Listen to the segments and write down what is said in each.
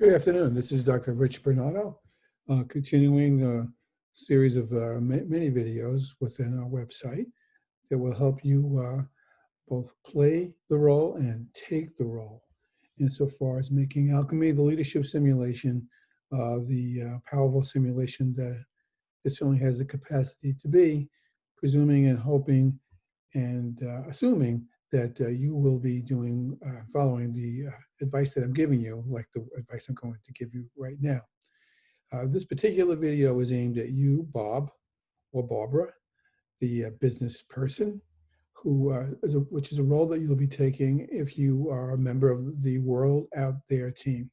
Good afternoon. This is Dr. Rich Bernardo, continuing a series of mini videos within our website that will help you both play the role and take the role insofar as making alchemy the leadership simulation, the powerful simulation that it certainly has the capacity to be, presuming and hoping and assuming that you will be doing, following the advice that I'm giving you, like the advice I'm going to give you right now. This particular video is aimed at you, Bob or Barbara, the business person, which is a role that you'll be taking if you are a member of the World Out There team.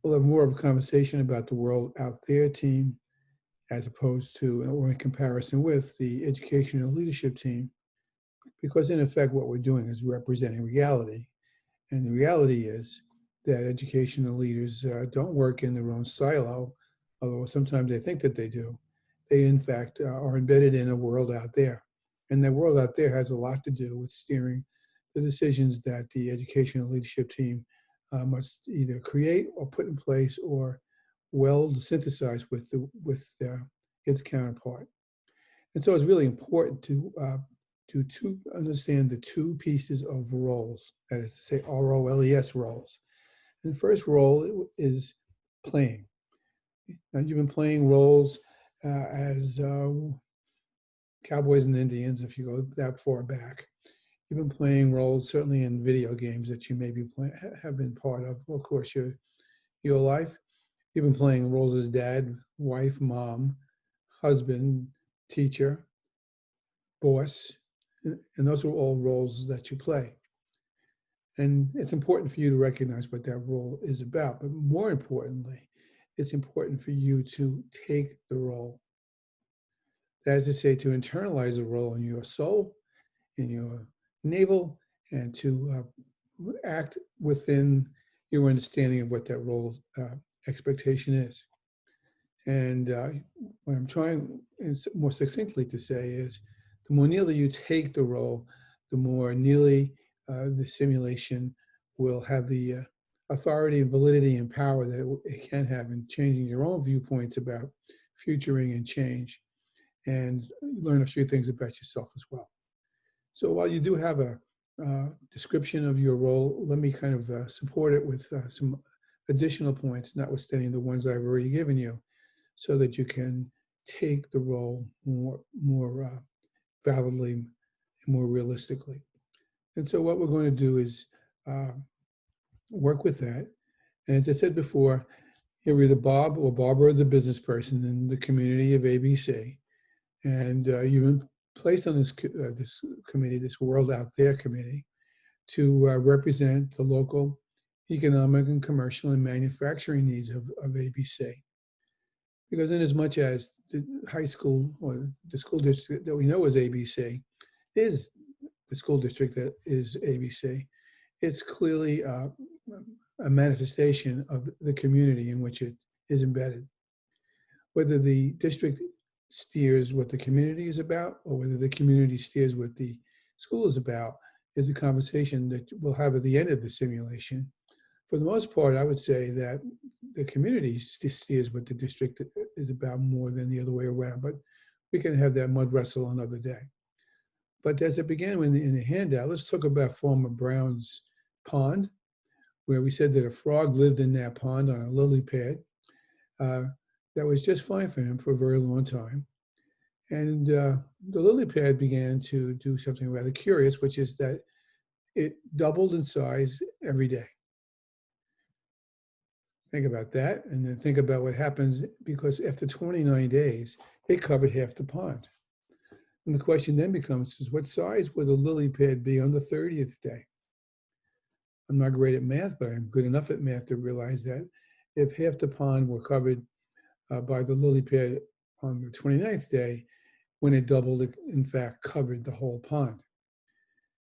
We'll have more of a conversation about the World Out There team as opposed to, or in comparison with, the educational leadership team, because in effect what we're doing is representing reality. And the reality is that educational leaders don't work in their own silo, although sometimes they think that they do. They in fact are embedded in a world out there. And that world out there has a lot to do with steering the decisions that the educational leadership team must either create or put in place or weld, synthesize with its counterpart. And so it's really important to understand the two pieces of roles, that is to say, ROLES roles. And the first role is playing. Now, you've been playing roles as cowboys and Indians, if you go that far back. You've been playing roles certainly in video games that you maybe have been part of. Well, of course, your life. You've been playing roles as dad, wife, mom, husband, teacher, boss, and those are all roles that you play. And it's important for you to recognize what that role is about. But more importantly, it's important for you to take the role. That is to say, to internalize the role in your soul, in your navel, and to act within your understanding of what that role expectation is. And what I'm trying more succinctly to say is, the more nearly you take the role, the more nearly the simulation will have the authority, validity, and power that it can have in changing your own viewpoints about futuring and change, and learn a few things about yourself as well. So while you do have a description of your role, let me kind of support it with some additional points, notwithstanding the ones I've already given you, so that you can take the role more validly and more realistically. And so what we're going to do is work with that. And as I said before, you're either Bob or Barbara, the business person in the community of ABC. And you've been placed on this committee, this World Out There committee, to represent the local economic and commercial and manufacturing needs of ABC. Because in as much as the high school or the school district that we know as ABC is the school district that is ABC, it's clearly a manifestation of the community in which it is embedded. Whether the district steers what the community is about or whether the community steers what the school is about is a conversation that we'll have at the end of the simulation. For the most part, I would say that the community steers what the district is about more than the other way around, but we can have that mud wrestle another day. But as it began in the handout, let's talk about Farmer Brown's pond, where we said that a frog lived in that pond on a lily pad. That was just fine for him for a very long time. And the lily pad began to do something rather curious, which is that it doubled in size every day. Think about that, and then think about what happens, because after 29 days, it covered half the pond. And the question then becomes, is what size would the lily pad be on the 30th day? I'm not great at math, but I'm good enough at math to realize that if half the pond were covered by the lily pad on the 29th day, when it doubled, it in fact covered the whole pond.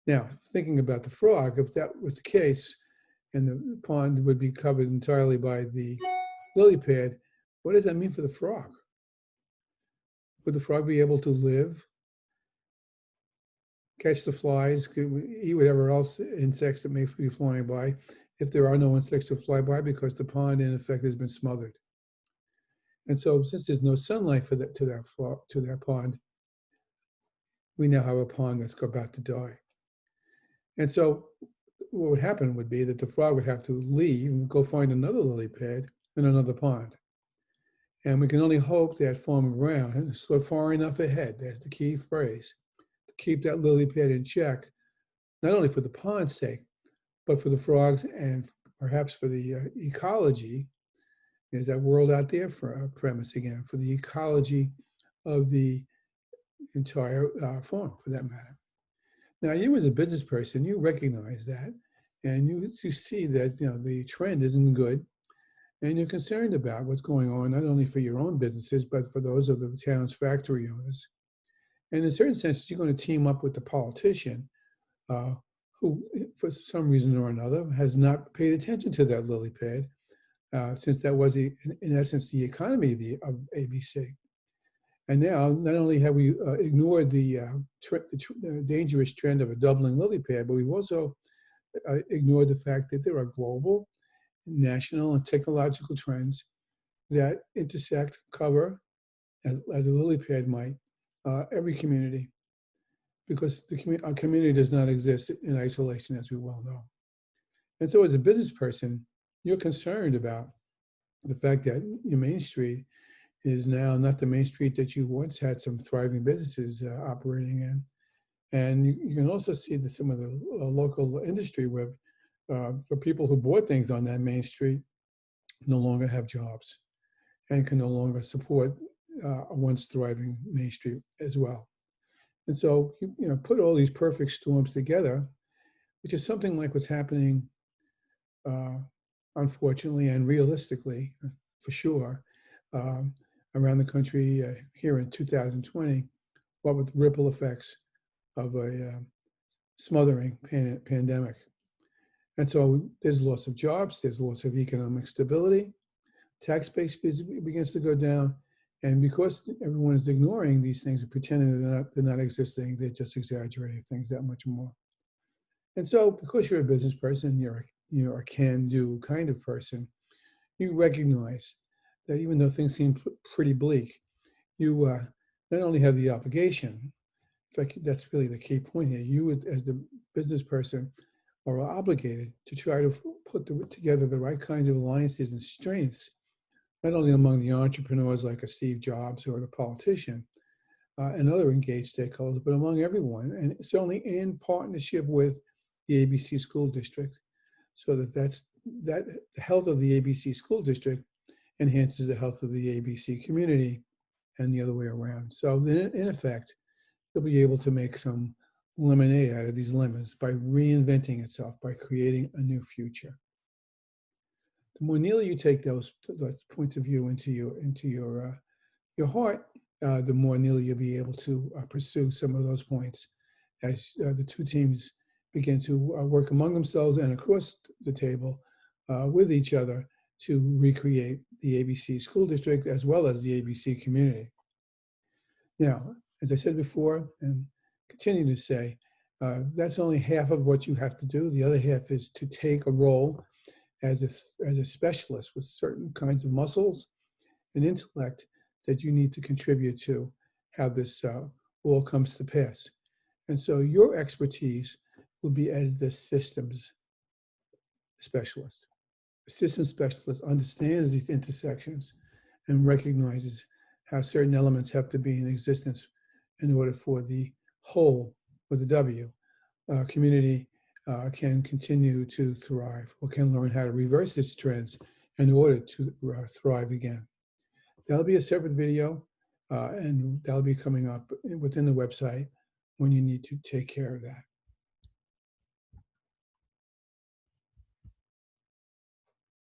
Now, thinking about the frog, if that was the case, and the pond would be covered entirely by the lily pad, what does that mean for the frog? Would the frog be able to live, catch the flies, eat whatever else insects that may be flying by, if there are no insects to fly by because the pond, in effect, has been smothered. And so since there's no sunlight to that pond, we now have a pond that's about to die. And so what would happen would be that the frog would have to leave and go find another lily pad in another pond. And we can only hope that Farmer Brown is far enough ahead, that's the key phrase, to keep that lily pad in check, not only for the pond's sake, but for the frogs and perhaps for the ecology. There's that world out there for premise again, for the ecology of the entire farm, for that matter. Now, you as a business person, you recognize that, and you see that the trend isn't good, and you're concerned about what's going on, not only for your own businesses, but for those of the town's factory owners. And in a certain sense, you're going to team up with the politician who, for some reason or another, has not paid attention to that lily pad, since that was, in essence, the economy of ABC. And now, not only have we ignored the dangerous trend of a doubling lily pad, but we've also ignored the fact that there are global, national, and technological trends that intersect, cover, as a lily pad might, every community, because our community does not exist in isolation, as we well know. And so as a business person, you're concerned about the fact that your Main Street is now not the Main Street that you once had some thriving businesses operating in. And you can also see that some of the local industry where the people who bought things on that Main Street no longer have jobs and can no longer support a once thriving Main Street as well. And so, put all these perfect storms together, which is something like what's happening, unfortunately and realistically, for sure, around the country here in 2020, what with the ripple effects of a smothering pandemic. And so there's loss of jobs, there's loss of economic stability, tax base begins to go down, and because everyone is ignoring these things and pretending they're not existing, they're just exaggerating things that much more. And so because you're a business person, you're a can-do kind of person, you recognize that even though things seem pretty bleak, you not only have the obligation, in fact, that's really the key point here, you as the business person are obligated to try to put together the right kinds of alliances and strengths, not only among the entrepreneurs like a Steve Jobs or the politician and other engaged stakeholders, but among everyone, and certainly in partnership with the ABC School District, so that the health of the ABC School District enhances the health of the ABC community and the other way around. So in effect, you'll be able to make some lemonade out of these lemons by reinventing itself, by creating a new future. The more nearly you take those points of view into your heart, the more nearly you'll be able to pursue some of those points as the two teams begin to work among themselves and across the table with each other to recreate the ABC School District as well as the ABC community. Now, as I said before, and continue to say, that's only half of what you have to do. The other half is to take a role as a specialist with certain kinds of muscles and intellect that you need to contribute to how this all comes to pass. And so your expertise will be as the systems specialist. The systems specialist understands these intersections and recognizes how certain elements have to be in existence in order for the whole, with the W, community can continue to thrive, or can learn how to reverse its trends in order to thrive again. That'll be a separate video, and that'll be coming up within the website when you need to take care of that.